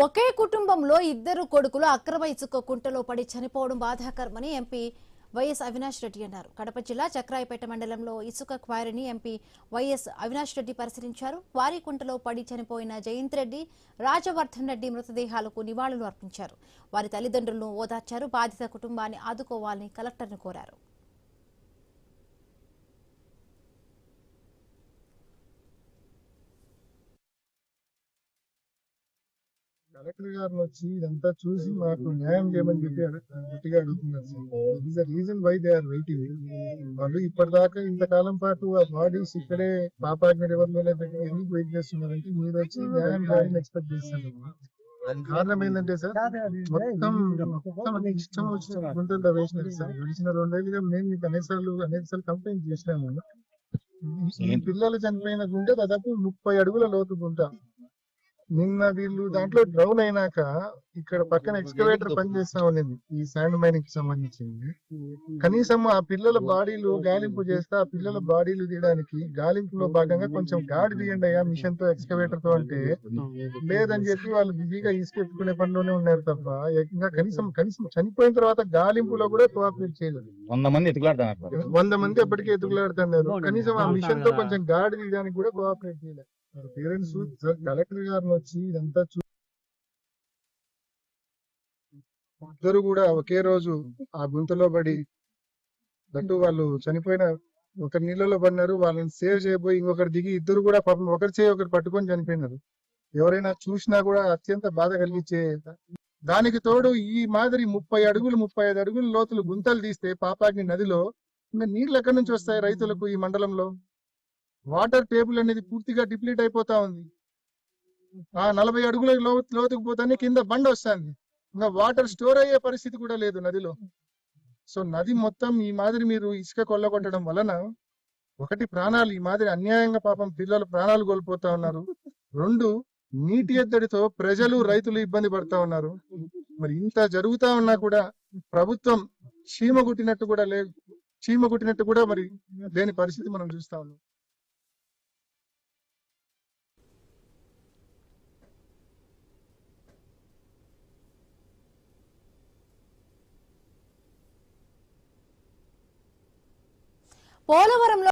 ఒకే కుటుంబంలో ఇద్దరు కొడుకులు అక్రమ ఇసుక కుంటలో పడి చనిపోవడం బాధాకరమని ఎంపీ వైఎస్ అవినాష్ రెడ్డి అన్నారు. కడప జిల్లా చక్రాయపేట మండలంలో ఇసుక క్వారీని ఎంపీ వైఎస్ అవినాష్ రెడ్డి పరిశీలించారు. క్వారీ కుంటలో పడి చనిపోయిన జయంత్ రెడ్డి, రాజవర్ధన్ రెడ్డి మృతదేహాలకు నివాళులు అర్పించారు. వారి తల్లిదండ్రులను ఓదార్చారు. బాధిత కుటుంబాన్ని ఆదుకోవాలని కలెక్టర్ను కోరారు. కలెక్టర్ గారిని వచ్చి ఇదంతా చూసి మాకు న్యాయం చేయమని చెప్పి గట్టిగా అడుగుతున్నారు sir. Is the reason why they are waiting. వాళ్ళు ఇప్పటిదాకా ఇంతకాలం పాటు ఆ బాడీస్ ఇక్కడే పాపాగ్ని రివర్ లోనే పెట్టి ఎందుకు వెయిట్ చేస్తున్నారంటే మీరు వచ్చి న్యాయం చేయాలని ఎక్స్పెక్ట్ చేస్తారు. దానికి కారణం ఏంటంటే సార్, మొత్తం మొత్తం ఇష్టం వచ్చిన గుంటల్లో వేసినారు సార్. గడిచిన 2 ఏళ్ళుగా మేము మీకు అనేకసార్లు కంప్లైంట్ చేసినాము. ఈ పిల్లలు చనిపోయిన గుంట దాదాపు 30 అడుగుల లోతు గుంట. నిన్న వీళ్ళు దాంట్లో డ్రౌన్ అయినాక ఇక్కడ పక్కన ఎక్స్కవేటర్ పనిచేస్తా ఉన్నది ఈ శాండ్ మైనింగ్ కి సంబంధించింది. కనీసం ఆ పిల్లల బాడీలు గాలింపు చేస్తే ఆ పిల్లల బాడీలు తీయడానికి గాలింపులో భాగంగా కొంచెం గాడి తీయండి అయ్యా మిషన్ తో ఎక్స్కవేటర్ తో అంటే లేదని చెప్పి వాళ్ళు బిజీగా ఇసుకెత్తుకునే పనిలోనే ఉన్నారు తప్ప ఇంకా కనీసం చనిపోయిన తర్వాత గాలింపులో కూడా కోఆపరేట్ చేయలేదు. 100 మంది ఎప్పటికీ ఎత్తుకులాడుతున్నారు. కనీసం ఆ మిషన్ తో కొంచెం గాడి తీయడానికి కూడా కోఆపరేట్ చేయలేదు. పేరెంట్స్ కలెక్టర్ గారిని వచ్చి ఇదంతా ఇద్దరు కూడా ఒకే రోజు ఆ గుంతలో పడి దట్టు వాళ్ళు చనిపోయిన ఒకరి నీళ్ళలో పడినారు. వాళ్ళని సేవ్ చేయబోయి ఇంకొకరు దిగి ఇద్దరు కూడా పాపం ఒకరి చేయి ఒకరు పట్టుకొని చనిపోయినారు. ఎవరైనా చూసినా కూడా అత్యంత బాధ కలిగించే దానికి తోడు ఈ మాదిరి 30 అడుగులు 35 అడుగులు లోతులు గుంతలు తీస్తే పాపాగ్ని నదిలో ఇంకా నీళ్లు ఎక్కడి నుంచి వస్తాయి రైతులకు? ఈ మండలంలో వాటర్ టేబుల్ అనేది పూర్తిగా డిప్లీట్ అయిపోతా ఉంది. ఆ 40 అడుగుల లోతుకు పోతానే కింద బండ వస్తుంది. ఇంకా వాటర్ స్టోర్ అయ్యే పరిస్థితి కూడా లేదు నదిలో. సో నది మొత్తం ఈ మాదిరి మీరు ఇసుక కొల్లగొట్టడం వలన ఒకటి ప్రాణాలు ఈ మాదిరి అన్యాయంగా పాపం పిల్లలు ప్రాణాలు కోల్పోతా ఉన్నారు. 2 నీటి ఎద్దడితో ప్రజలు రైతులు ఇబ్బంది పడతా ఉన్నారు. మరి ఇంత జరుగుతా ఉన్నా కూడా ప్రభుత్వం చీమ కుట్టినట్టు కూడా మరి లేని పరిస్థితి మనం చూస్తా ఉన్నాం. పోలవరంలో